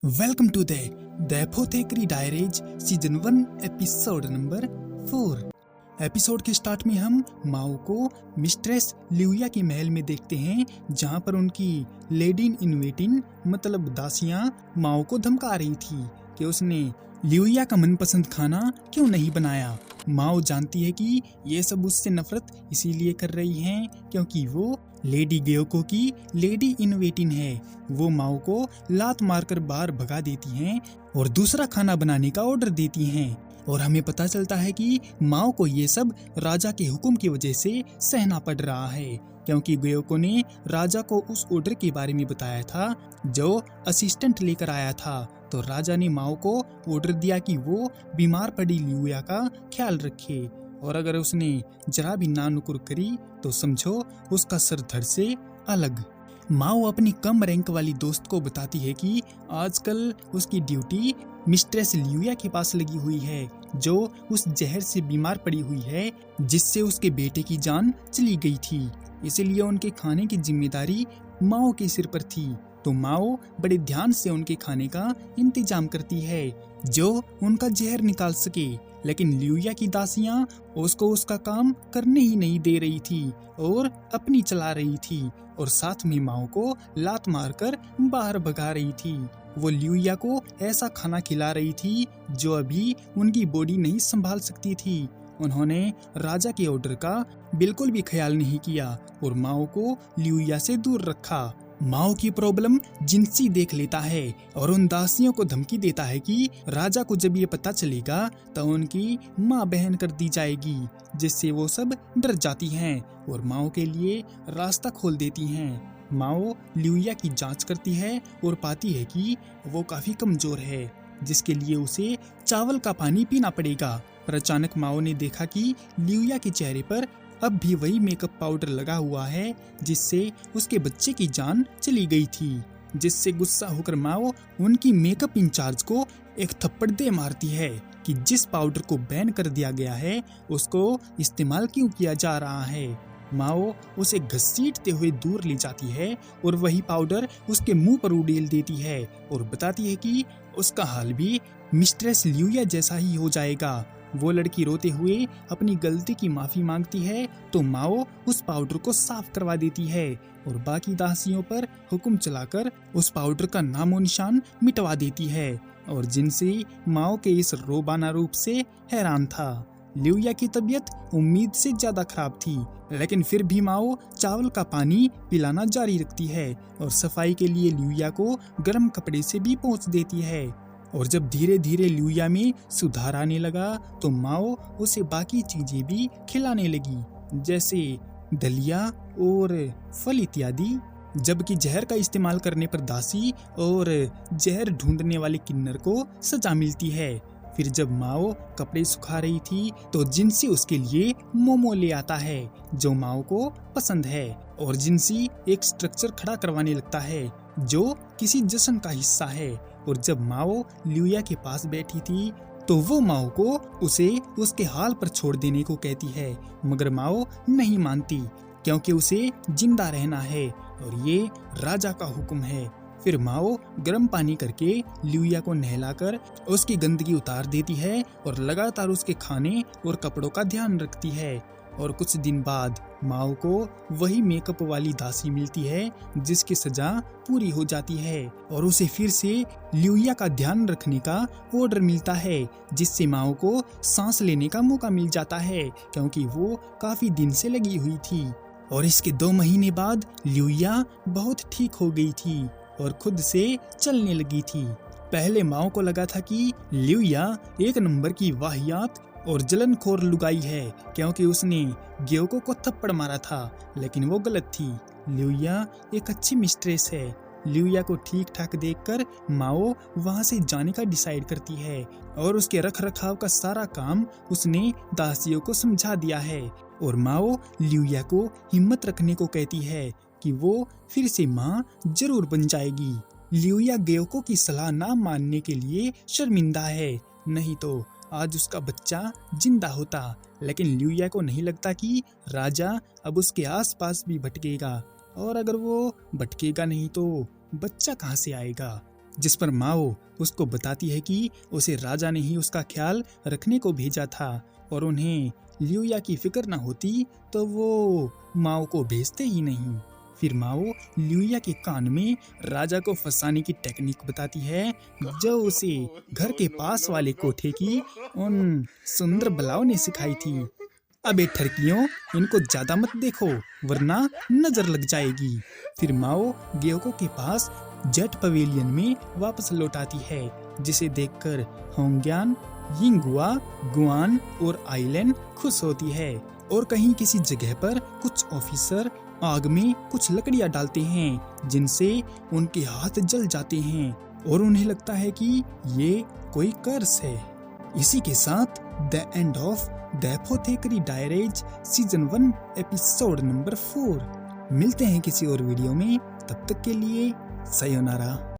Welcome to the apothecary diaries season 1 episode number 4। Episode के start में हम माओ को मिस्ट्रेस लियुया के महल में देखते हैं, जहां पर उनकी लेडी इन वेटिंग मतलब दासियां माओ को धमका रही थी कि उसने लियुया का मनपसंद खाना क्यों नहीं बनाया। माओ जानती है कि ये सब उससे नफरत इसीलिए कर रही हैं क्योंकि वो लेडी ग्योको की लेडी इन वेटिंग है। वो माओ को लात मारकर बाहर भगा देती हैं और दूसरा खाना बनाने का ऑर्डर देती हैं। और हमें पता चलता है कि माओ को ये सब राजा के हुक्म की वजह से सहना पड़ रहा है, क्योंकि ग्योको ने राजा को उस ऑर्डर के बारे में बताया था जो असिस्टेंट लेकर आया था। तो राजा ने माओ को ऑर्डर दिया कि वो बीमार पड़ी लियुया का ख्याल रखे, और अगर उसने जरा भी नानुकुर करी तो समझो उसका सर धड़ से अलग। माओ अपनी कम रैंक वाली दोस्त को बताती है कि आजकल उसकी ड्यूटी मिस्ट्रेस लियुया के पास लगी हुई है, जो उस जहर से बीमार पड़ी हुई है जिससे उसके बेटे की जान चली गई थी। इसलिए उनके खाने की जिम्मेदारी माओ के सिर पर थी। तो माओ बड़े ध्यान से उनके खाने का इंतजाम करती है जो उनका जहर निकाल सके, लेकिन लियुया की दासियां उसको उसका काम करने ही नहीं दे रही थी और अपनी चला रही थी, और साथ में माओ को लात मारकर बाहर भगा रही थी। वो लियुया को ऐसा खाना खिला रही थी जो अभी उनकी बॉडी नहीं संभाल सकती थी। उन्होंने राजा के ऑर्डर का बिल्कुल भी ख्याल नहीं किया और माओ को लियुया से दूर रखा। माओ की प्रॉब्लम जिनसी देख लेता है और उन दासियों को धमकी देता है कि राजा को जब ये पता चलेगा तो उनकी माँ बहन कर दी जाएगी, जिससे वो सब डर जाती हैं और माओ के लिए रास्ता खोल देती हैं। माओ लियुया की जांच करती है और पाती है कि वो काफी कमजोर है, जिसके लिए उसे चावल का पानी पीना पड़ेगा। पर अचानक माओ ने देखा कि लियुया के चेहरे पर अब भी वही मेकअप पाउडर लगा हुआ है जिससे उसके बच्चे की जान चली गई थी, जिससे गुस्सा होकर माओ उनकी मेकअप इंचार्ज को एक थप्पड़ दे मारती है कि जिस पाउडर को बैन कर दिया गया है उसको इस्तेमाल क्यों किया जा रहा है। माओ उसे घसीटते हुए दूर ले जाती है और वही पाउडर उसके मुंह पर उड़ेल देती है और बताती है कि उसका हाल भी मिस्ट्रेस लियुया जैसा ही हो जाएगा। वो लड़की रोते हुए अपनी गलती की माफी मांगती है तो माओ उस पाउडर को साफ करवा देती है और बाकी दासियों पर हुक्म चलाकर उस पाउडर का नामो निशान मिटवा देती है। और जिनसी माओ के इस रोबाना रूप से हैरान था। लियुया की तबीयत उम्मीद से ज्यादा खराब थी, लेकिन फिर भी माओ चावल का पानी पिलाना जारी रखती है और सफाई के लिए लियुया को गर्म कपड़े से भी पोंछ देती है। और जब धीरे धीरे लियुया में सुधार आने लगा तो माओ उसे बाकी चीजें भी खिलाने लगी, जैसे दलिया और फल इत्यादि। जबकि जहर का इस्तेमाल करने पर दासी और जहर ढूंढने वाले किन्नर को सजा मिलती है। फिर जब माओ कपड़े सुखा रही थी तो जिनसी उसके लिए मोमो ले आता है जो माओ को पसंद है, और जिनसी एक स्ट्रक्चर खड़ा करवाने लगता है जो किसी जश्न का हिस्सा है। और जब माओ लियुया के पास बैठी थी तो वो माओ को उसे उसके हाल पर छोड़ देने को कहती है, मगर माओ नहीं मानती क्योंकि उसे जिंदा रहना है और ये राजा का हुक्म है। फिर माओ गर्म पानी करके लियुया को नहलाकर उसकी गंदगी उतार देती है और लगातार उसके खाने और कपड़ों का ध्यान रखती है। और कुछ दिन बाद माओ को वही मेकअप वाली दासी मिलती है जिसकी सजा पूरी हो जाती है और उसे फिर से लियुया का ध्यान रखने का ऑर्डर मिलता है, जिससे माओ को सांस लेने का मौका मिल जाता है क्योंकि वो काफी दिन से लगी हुई थी। और इसके 2 महीने बाद लियुया बहुत ठीक हो गई थी और खुद से चलने लगी थी। पहले माओ को लगा था कि लियुया एक नंबर की वाहियात और जलनखोर लुगाई है क्योंकि उसने ग्योको को थप्पड़ मारा था, लेकिन वो गलत थी। लियुया एक अच्छी मिस्ट्रेस है। लियुया को ठीक ठाक देखकर माओ वहां से जाने का डिसाइड करती है और उसके रख रखाव का सारा काम उसने दासियों को समझा दिया है। और माओ लियुया को हिम्मत रखने को कहती है कि वो फिर से माँ जरूर बन जाएगी। लियुया ग्योको की सलाह ना मानने के लिए शर्मिंदा है, नहीं तो आज उसका बच्चा जिंदा होता। लेकिन लियुया को नहीं लगता कि राजा अब उसके आसपास भी भटकेगा, और अगर वो भटकेगा नहीं तो बच्चा कहाँ से आएगा। जिस पर माओ उसको बताती है कि उसे राजा ने ही उसका ख्याल रखने को भेजा था और उन्हें लियूया की फिक्र न होती तो वो माओ को भेजते ही नहीं। फिर माओ लियूया के कान में राजा को फंसाने की टेक्निक बताती है जो उसे घर के पास वाले कोठे की उन सुंदर बलाओं ने सिखाई थी। अबे ठरकियों, इनको ज्यादा मत देखो वरना नजर लग जाएगी। फिर माओ ग्योको के पास जेट पवेलियन में वापस लौट आती है, जिसे देखकर होंग्यान, यिंगुआ, गुआन और आइलैंड खुश होती है। और कहीं किसी जगह पर कुछ ऑफिसर आग में कुछ लकड़ियां डालते हैं जिनसे उनके हाथ जल जाते हैं और उन्हें लगता है कि ये कोई कर्स है। इसी के साथ the end of the apothecary diaries season 1 episode number 4। मिलते हैं किसी और वीडियो में, तब तक के लिए सयोनारा।